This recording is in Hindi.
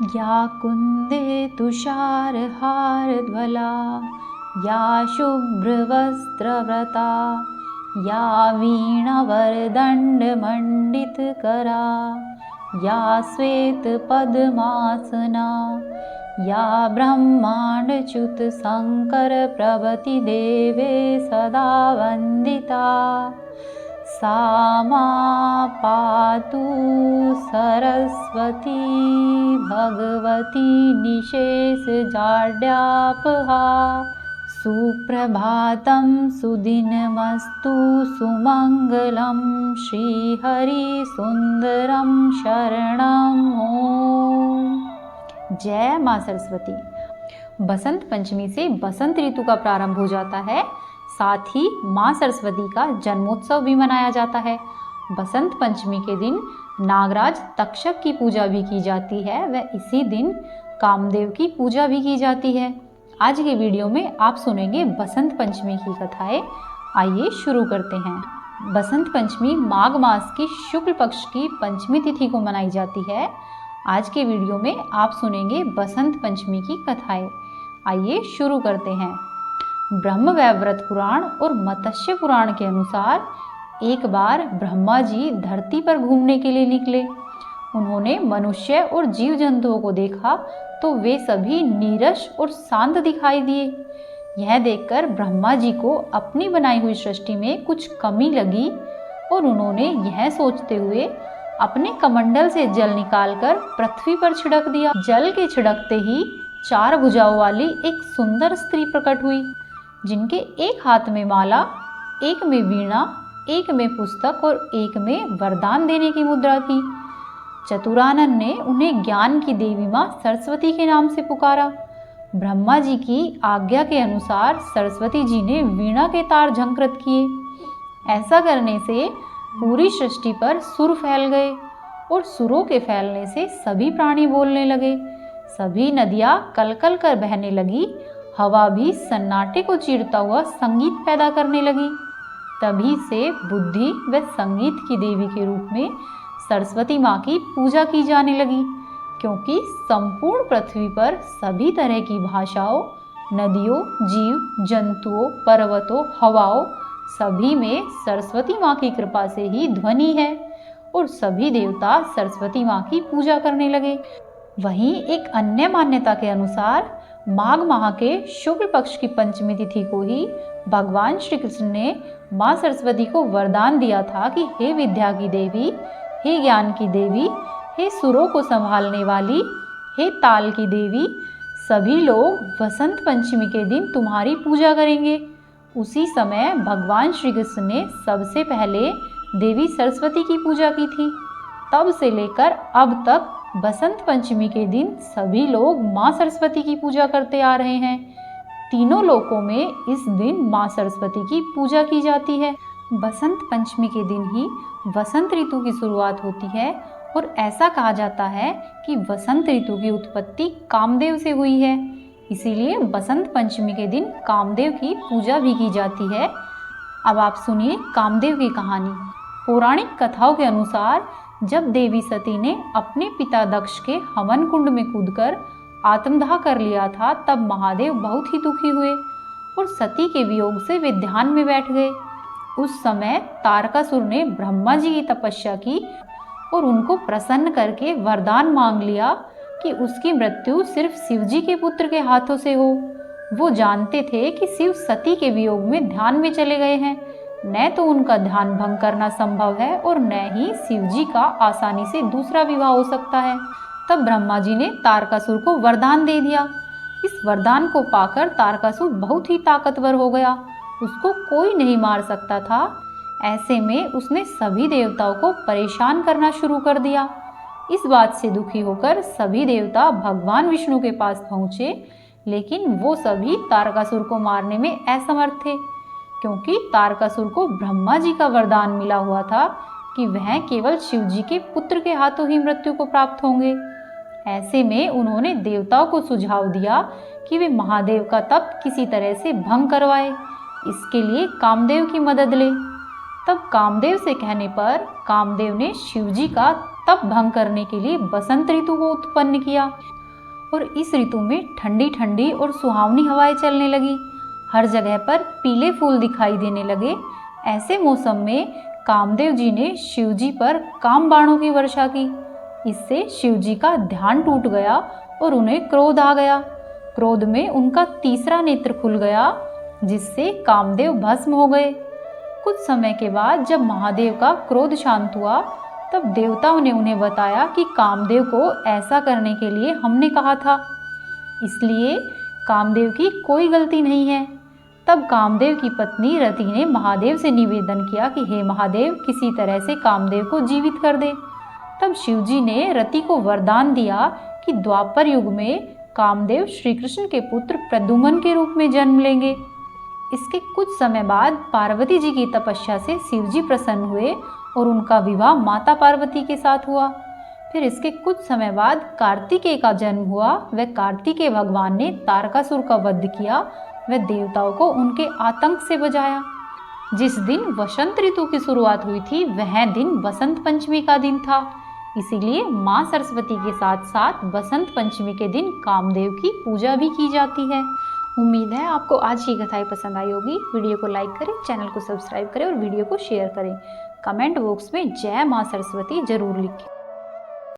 या कुन्दे तुषारहारद्वला या शुभ्रवस्त्रव्रता या वीणावरदण्डमण्डितकरा या श्वेतपद्मासना या ब्रह्माण्डच्युतशङ्करप्रभृतिदेवे सदा वन्दिता सा मा पातु सरस्वती भगवती निशेषजाड्यापहा। सुप्रभातं सुदिनमस्तु सुमङ्गलं श्रीहरिसुन्दरं शरणम् ओम। जय माँ सरस्वती। बसंत पंचमी से बसंत ऋतु का प्रारंभ हो जाता है, साथ ही माँ सरस्वती का जन्मोत्सव भी मनाया जाता है। बसंत पंचमी के दिन नागराज तक्षक की पूजा भी की जाती है व इसी दिन कामदेव की पूजा भी की जाती है। आज के वीडियो में आप सुनेंगे बसंत पंचमी की कथाएं। आइए शुरू करते हैं। बसंत पंचमी माघ मास की शुक्ल पक्ष की पंचमी तिथि को मनाई जाती है। आज के वीडियो में आप सुनेंगे बसंत पंचमी की कथाएं। आइए शुरू करते हैं। ब्रह्मवैवर्त पुराण और मत्स्य पुराण के अनुसार एक बार ब्रह्मा जी धरती पर घूमने के लिए निकले। उन्होंने मनुष्य और जीव जंतुओं को देखा तो वे सभी नीरस और शांत दिखाई दिए। यह देखकर ब्रह्मा जी को अपनी बनाई हुई सृष्टि में कुछ कमी लगी और उन्होंने यह सोचते हुए अपने कमंडल से जल निकालकर पृथ्वी पर छिड़क दिया। जल के छिड़कते ही 4 भुजाओं वाली एक सुंदर स्त्री प्रकट हुई, जिनके एक हाथ में माला, एक में वीणा, एक में पुस्तक और एक में वरदान देने की मुद्रा थी। चतुरानन ने उन्हें ज्ञान की देवी माँ सरस्वती के नाम से पुकारा। ब्रह्मा जी की आज्ञा के अनुसार सरस्वती जी ने वीणा के तार झंकृत किए। ऐसा करने से पूरी सृष्टि पर सुर फैल गए और सुरों के फैलने से सभी प्राणी बोलने लगे। सभी नदियाँ कलकल कर बहने लगी। हवा भी सन्नाटे को चीरता हुआ संगीत पैदा करने लगी। तभी से बुद्धि व संगीत की देवी के रूप में सरस्वती माँ की पूजा की जाने लगी, क्योंकि संपूर्ण पृथ्वी पर सभी तरह की भाषाओं, नदियों, जीव जंतुओं, पर्वतों, हवाओं सभी में सरस्वती माँ की कृपा से ही ध्वनि है और सभी देवता सरस्वती माँ की पूजा करने लगे। वहीं एक अन्य मान्यता के अनुसार माघ माह के शुक्ल पक्ष की पंचमी तिथि को ही भगवान श्री कृष्ण ने माँ सरस्वती को वरदान दिया था कि हे विद्या की देवी, हे ज्ञान की देवी, हे सुरों को संभालने वाली, हे ताल की देवी, सभी लोग वसंत पंचमी के दिन तुम्हारी पूजा करेंगे। उसी समय भगवान श्री कृष्ण ने सबसे पहले देवी सरस्वती की पूजा की थी। तब से लेकर अब तक बसंत पंचमी के दिन सभी लोग माँ सरस्वती की पूजा करते आ रहे हैं। तीनों लोकों में इस दिन माँ सरस्वती की पूजा की जाती है। बसंत पंचमी के दिन ही वसंत ऋतु की शुरुआत होती है और ऐसा कहा जाता है कि वसंत ऋतु की उत्पत्ति कामदेव से हुई है। इसीलिए बसंत पंचमी के दिन कामदेव की पूजा भी की जाती है। अब आप सुनिए कामदेव की कहानी। पौराणिक कथाओं के अनुसार जब देवी सती ने अपने पिता दक्ष के हवन कुंड में कूदकर आत्मदाह कर लिया था, तब महादेव बहुत ही दुखी हुए और सती के वियोग से वे ध्यान में बैठ गए। उस समय तारकासुर ने ब्रह्मा जी की तपस्या की और उनको प्रसन्न करके वरदान मांग लिया कि उसकी मृत्यु सिर्फ शिव जी के पुत्र के हाथों से हो। वो जानते थे कि शिव सती के वियोग में ध्यान में चले गए हैं, न तो उनका ध्यान भंग करना संभव है और न ही शिव जी का आसानी से दूसरा विवाह हो सकता है। तब ब्रह्मा जी ने तारकासुर को वरदान दे दिया। इस वरदान को पाकर तारकासुर बहुत ही ताकतवर हो गया, उसको कोई नहीं मार सकता था। ऐसे में उसने सभी देवताओं को परेशान करना शुरू कर दिया। इस बात से दुखी होकर सभी देवता भगवान विष्णु के पास पहुँचे, लेकिन वो सभी तारकासुर को मारने में असमर्थ थे, क्योंकि तारकासुर को ब्रह्मा जी का वरदान मिला हुआ था कि वह केवल शिव जी के पुत्र के हाथों ही मृत्यु को प्राप्त होंगे। ऐसे में उन्होंने देवताओं को सुझाव दिया कि वे महादेव का तप किसी तरह से भंग करवाए, इसके लिए कामदेव की मदद ले। तब कामदेव से कहने पर कामदेव ने शिव जी का तप भंग करने के लिए बसंत ऋतु को उत्पन्न किया और इस ऋतु में ठंडी ठंडी और सुहावनी हवाएं चलने लगी। हर जगह पर पीले फूल दिखाई देने लगे। ऐसे मौसम में कामदेव जी ने शिव जी पर काम बाणों की वर्षा की। इससे शिव जी का ध्यान टूट गया और उन्हें क्रोध आ गया। क्रोध में उनका तीसरा नेत्र खुल गया, जिससे कामदेव भस्म हो गए। कुछ समय के बाद जब महादेव का क्रोध शांत हुआ, तब देवताओं ने उन्हें बताया कि कामदेव को ऐसा करने के लिए हमने कहा था, इसलिए कामदेव की कोई गलती नहीं है। तब कामदेव की पत्नी रति ने महादेव से निवेदन किया कि हे महादेव, किसी तरह से कामदेव को जीवित कर दे। तब शिव जी ने रति को वरदान दिया कि द्वापर युग में कामदेव श्री कृष्ण के पुत्र प्रद्युम्न के रूप में जन्म लेंगे। इसके कुछ समय बाद पार्वती जी की तपस्या से शिव जी प्रसन्न हुए और उनका विवाह माता पार्वती के साथ हुआ। फिर इसके कुछ समय बाद कार्तिकेय का जन्म हुआ। वह कार्तिकेय भगवान ने तारकासुर का वध किया। वह देवताओं को उनके आतंक से बचाया। जिस दिन वसंत ऋतु की शुरुआत हुई थी, वह दिन बसंत पंचमी का दिन था। इसीलिए माँ सरस्वती के साथ साथ बसंत पंचमी के दिन कामदेव की पूजा भी की जाती है। उम्मीद है आपको आज की कथाएं पसंद आई होगी। वीडियो को लाइक करें, चैनल को सब्सक्राइब करें और वीडियो को शेयर करें। कमेंट बॉक्स में जय माँ सरस्वती जरूर लिखें।